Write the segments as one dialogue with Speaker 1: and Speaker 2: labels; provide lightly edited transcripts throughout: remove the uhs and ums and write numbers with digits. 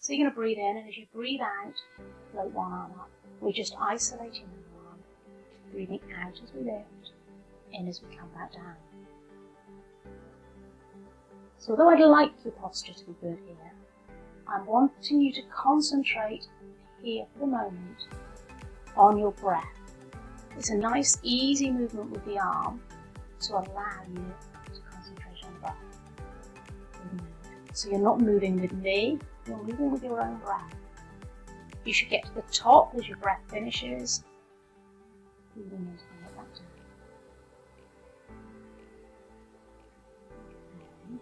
Speaker 1: So you're going to breathe in, and as you breathe out, float one arm up. We're just isolating the arm, breathing out as we lift, in as we come back down. So although I'd like your posture to be good here, I'm wanting you to concentrate here for the moment on your breath. It's a nice easy movement with the arm to allow you to concentrate on the breath. So you're not moving with me, you're moving with your own breath. You should get to the top as your breath finishes. Breathing in to bring it back down.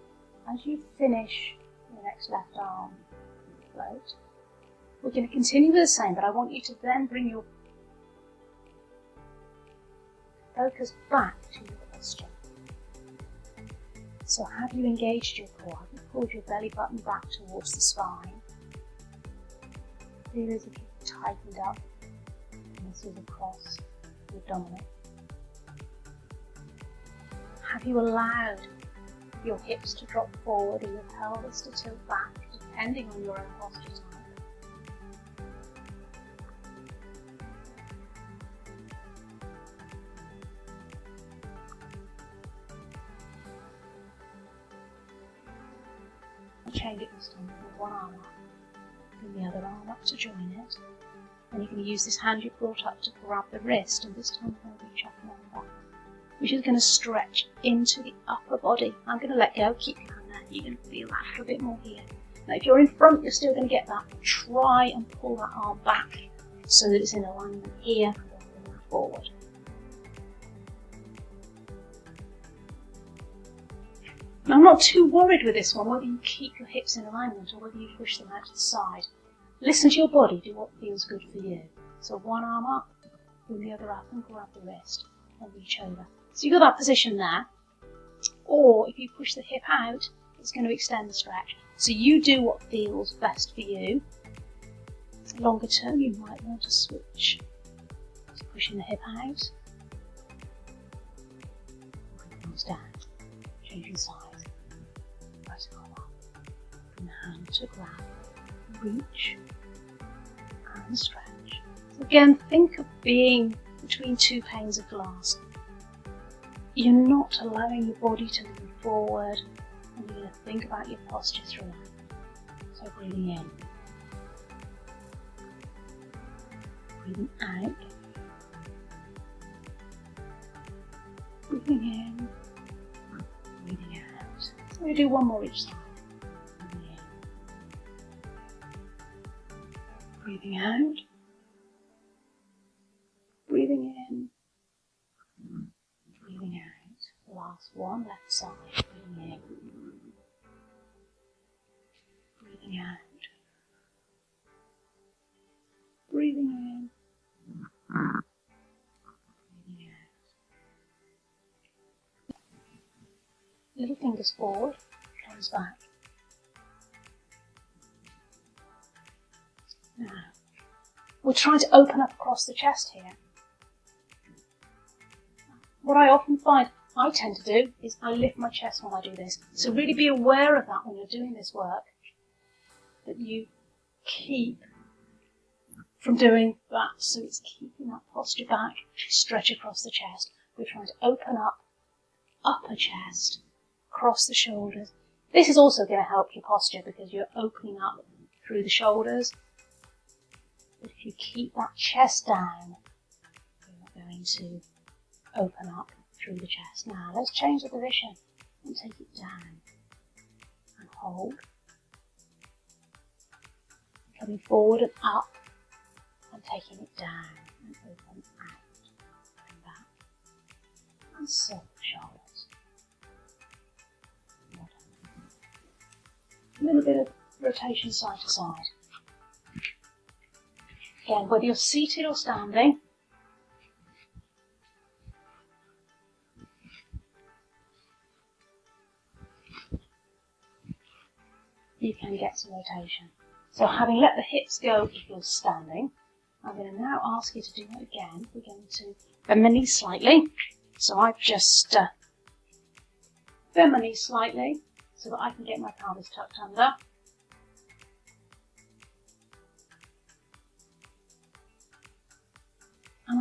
Speaker 1: As you finish your next left arm float, we're going to continue with the same, but I want you to then bring your focus back to your posture. So have you engaged your core? Have you pulled your belly button back towards the spine? Feel as if you've tightened up muscles across your abdominal. Have you allowed your hips to drop forward or your pelvis to tilt back, depending on your own posture type? Change it this time with one arm up, and the other arm up to join it. And you can use this hand you've brought up to grab the wrist, and this time we're going to reach up and over, which is going to stretch into the upper body. I'm going to let go, keep your hand there, you're going to feel that a little bit more here. Now if you're in front, you're still going to get that. Try and pull that arm back so that it's in alignment here, and move forward. Now, I'm not too worried with this one, whether you keep your hips in alignment or whether you push them out to the side. Listen to your body, do what feels good for you. So one arm up, bring the other up and grab the wrist and reach over. So you've got that position there. Or if you push the hip out, it's going to extend the stretch. So you do what feels best for you. Longer term, you might want to switch to pushing the hip out. Comes down, changing sides. From the hand to grab, reach and stretch. So again, think of being between two panes of glass. You're not allowing your body to move forward, and you're going to think about your posture through that. So breathing in, breathing out, breathing in, breathing out. So we're going to do one more each side. Breathing out, breathing in, breathing out. Last one, left side, breathing in, breathing out, breathing in, breathing out. Little fingers forward, toes back. Now, we're trying to open up across the chest here. What I often find I tend to do is I lift my chest when I do this. So really be aware of that when you're doing this work, that you keep from doing that. So it's keeping that posture back, stretch across the chest. We're trying to open up, upper chest, across the shoulders. This is also going to help your posture because you're opening up through the shoulders. But if you keep that chest down, you're going to open up through the chest. Now let's change the position and take it down and hold. Coming forward and up and taking it down and open out and back. And circle the shoulders. A little bit of rotation side to side. Again, whether you're seated or standing, you can get some rotation. So having let the hips go if you're standing, I'm going to now ask you to do that again. We're going to bend my knees slightly. So I've just bend my knees slightly so that I can get my pelvis tucked under.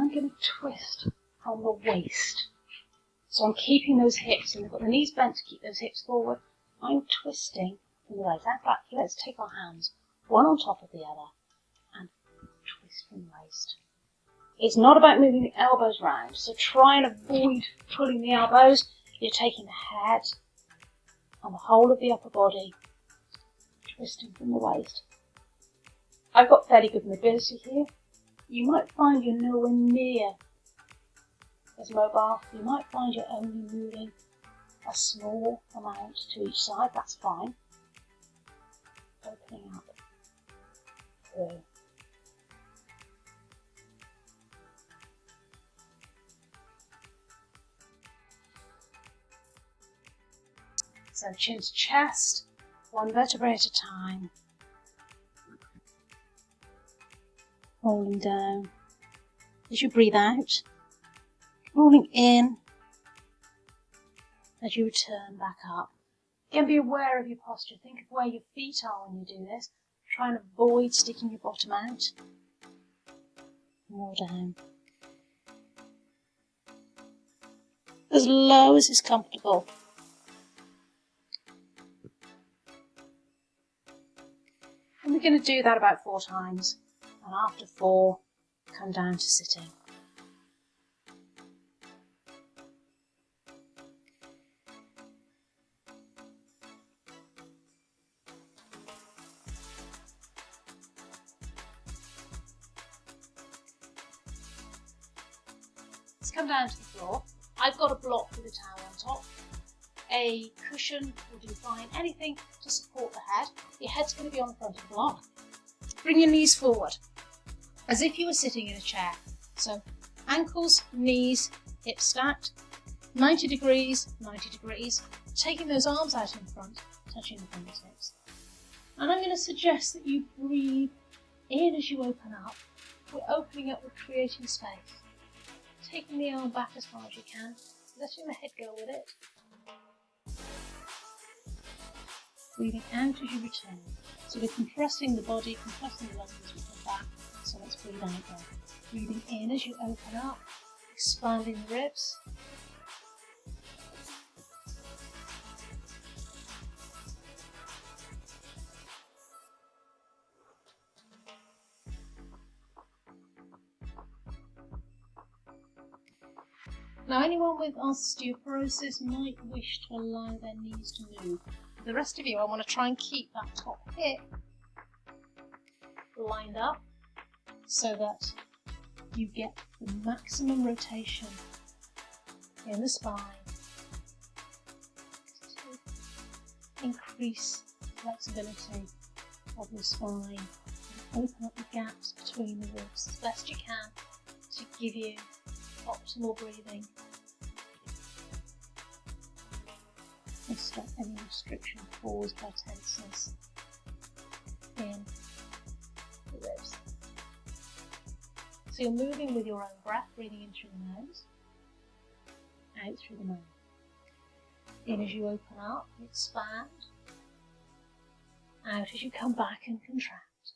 Speaker 1: I'm going to twist from the waist. So I'm keeping those hips, and I've got the knees bent to keep those hips forward. I'm twisting from the waist. In fact, let's take our hands, one on top of the other, and twist from the waist. It's not about moving the elbows round, so try and avoid pulling the elbows. You're taking the head and the whole of the upper body, twisting from the waist. I've got fairly good mobility here. You might find you're nowhere near as mobile. You might find you're only moving a small amount to each side. That's fine. Opening up through. So chin to chest, one vertebrae at a time. Rolling down. As you breathe out, rolling in as you return back up. Again, be aware of your posture. Think of where your feet are when you do this. Try and avoid sticking your bottom out. Roll down. As low as is comfortable. And we're going to do that about 4 times. And after 4, come down to sitting. Let's come down to the floor. I've got a block with a towel on top. A cushion will do fine. Anything to support the head. Your head's going to be on the front of the block. Bring your knees forward, as if you were sitting in a chair. So ankles, knees, hips stacked, 90 degrees, 90 degrees. Taking those arms out in front, touching the fingertips. And I'm going to suggest that you breathe in as you open up. We're opening up, we're creating space. Taking the arm back as far as you can, letting the head go with it. Breathing out as you return. So we're compressing the body, compressing the lungs as we come back. So let's breathe out there. Breathing in as you open up, expanding the ribs. Now, anyone with osteoporosis might wish to allow their knees to move. For the rest of you, I want to try and keep that top hip lined up so that you get the maximum rotation in the spine to increase the flexibility of your spine and open up the gaps between the ribs as best you can to give you optimal breathing and stop any restriction caused by tenseness in the ribs. So you're moving with your own breath, breathing in through the nose, out through the mouth. In as you open up, expand, out as you come back and contract.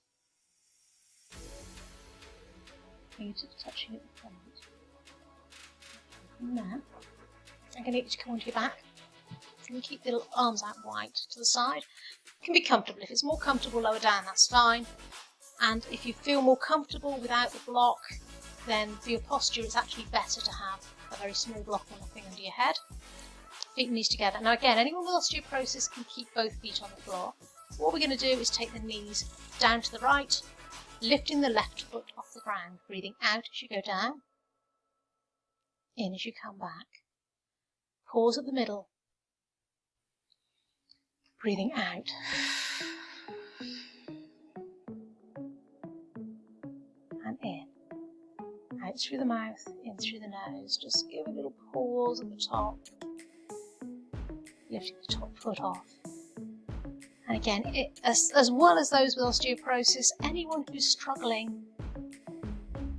Speaker 1: Fingertips touching at the front. From there, I'm going to get you to come onto your back. You can keep the arms out wide to the side. It can be comfortable. If it's more comfortable lower down, that's fine. And if you feel more comfortable without the block, then for your posture, it's actually better to have a very small block or nothing under your head. Feet and knees together. Now again, anyone with osteoporosis can keep both feet on the floor. What we're going to do is take the knees down to the right, lifting the left foot off the ground, breathing out as you go down, in as you come back. Pause at the middle, breathing out. And in. Out through the mouth, in through the nose. Just give a little pause at the top. Lifting the top foot off. And again, as well as those with osteoporosis, anyone who's struggling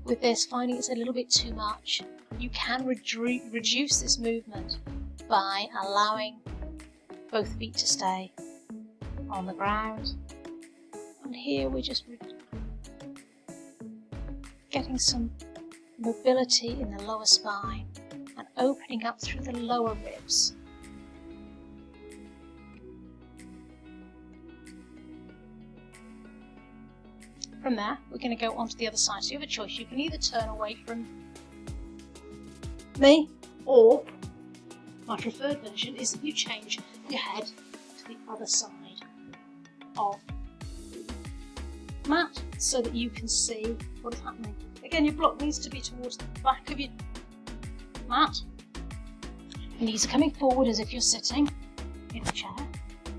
Speaker 1: with this, finding it's a little bit too much, you can reduce this movement by allowing both feet to stay on the ground. And here we're just getting some mobility in the lower spine and opening up through the lower ribs. From there, we're going to go on to the other side. So you have a choice. You can either turn away from me, or my preferred version is that you change your head to the other side of the mat so that you can see what is happening. Again, your block needs to be towards the back of your mat. Your knees are coming forward as if you're sitting in a chair,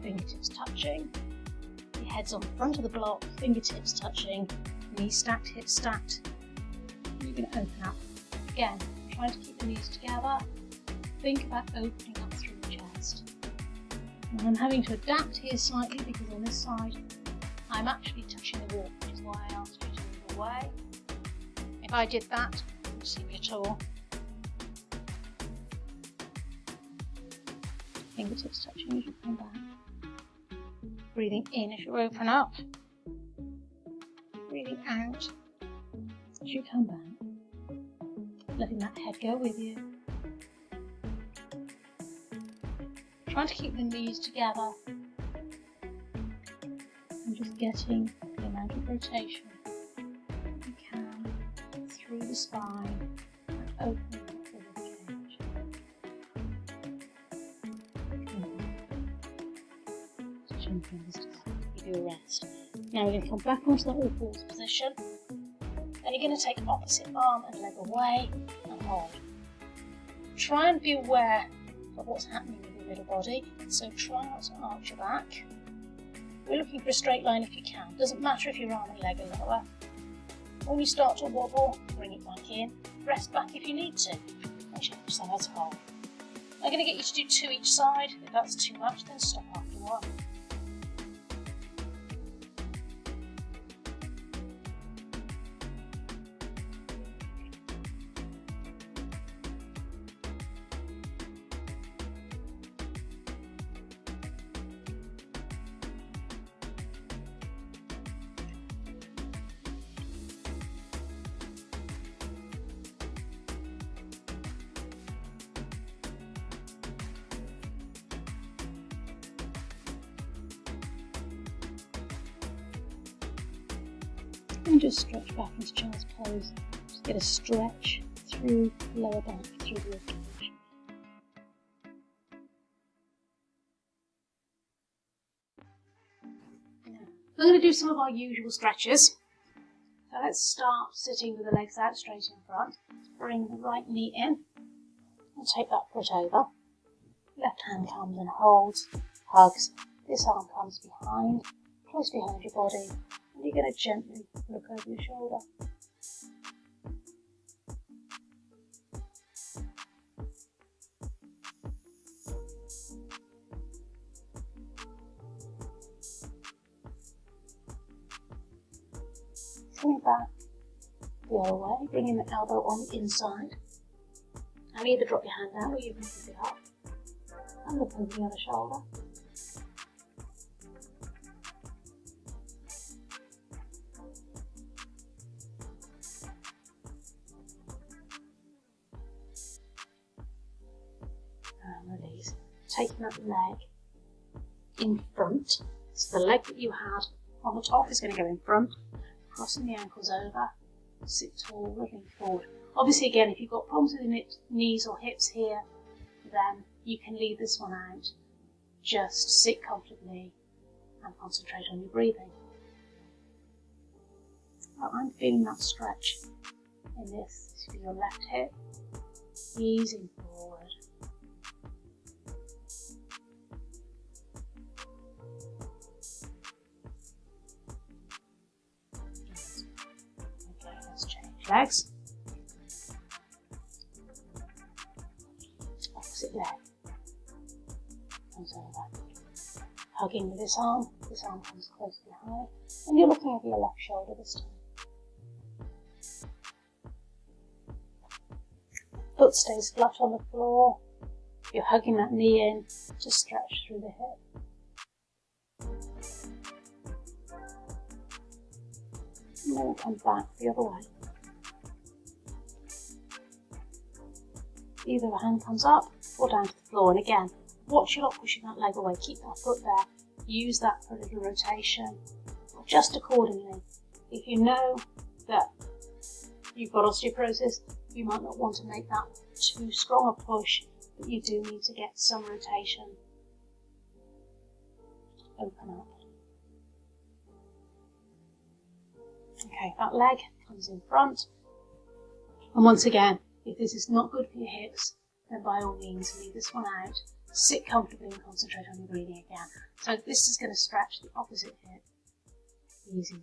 Speaker 1: fingertips touching. Your head's on the front of the block, fingertips touching, knees stacked, hips stacked. You're going to open up. Again, trying to keep the knees together. Think about opening up through the chest. And I'm having to adapt here slightly because on this side I'm actually touching the wall, which is why I asked you to move away. If I did that, you wouldn't see me at all. Fingertips touching as you come back. Breathing in as you open up. Breathing out as you come back. Letting that head go with you. Trying to keep the knees together. And just getting the amount of rotation you can through the spine and opening up the ribcage. Jumping this to give you a rest. Now we're going to come back onto that all fours position. Then you're going to take opposite arm and leg away and hold. Try and be aware of what's happening with your middle body, so try not to arch your back. We're looking for a straight line if you can. Doesn't matter if your arm and leg are lower. When you start to wobble, bring it back in. Rest back if you need to. And change sides, hold. I'm going to get you to do 2 each side. If that's too much, then stop after 1. And just stretch back into child's pose. Just get a stretch through the lower back, through the ribcage. We're going to do some of our usual stretches. So let's start sitting with the legs out straight in front. Bring the right knee in and take that foot over. Left hand comes and holds, hugs. This arm comes behind, close behind your body. And you're going to gently look over your shoulder. Coming back the other way, bringing the elbow on the inside. And either drop your hand down or you can pick it up. And look over the other shoulder. Release. Taking that leg in front. So the leg that you had on the top is going to go in front, crossing the ankles over, sit tall, looking forward. Obviously again, if you've got problems with your knees or hips here, then you can leave this one out. Just sit comfortably and concentrate on your breathing. Well, I'm feeling that stretch in this for your left hip, easing forward. Legs, opposite leg, comes over, hugging with this arm comes close behind, and you're looking over your left shoulder this time. Foot stays flat on the floor, you're hugging that knee in to stretch through the hip. And then we'll come back the other way. either a hand comes up or down to the floor. And again, watch you're not pushing that leg away. Keep that foot there. Use that for a little rotation. Adjust accordingly. If you know that you've got osteoporosis, you might not want to make that too strong a push, but you do need to get some rotation. Open up. Okay, that leg comes in front. And once again, if this is not good for your hips, then by all means leave this one out. Sit comfortably and concentrate on your breathing again. So this is going to stretch the opposite hip. Easy.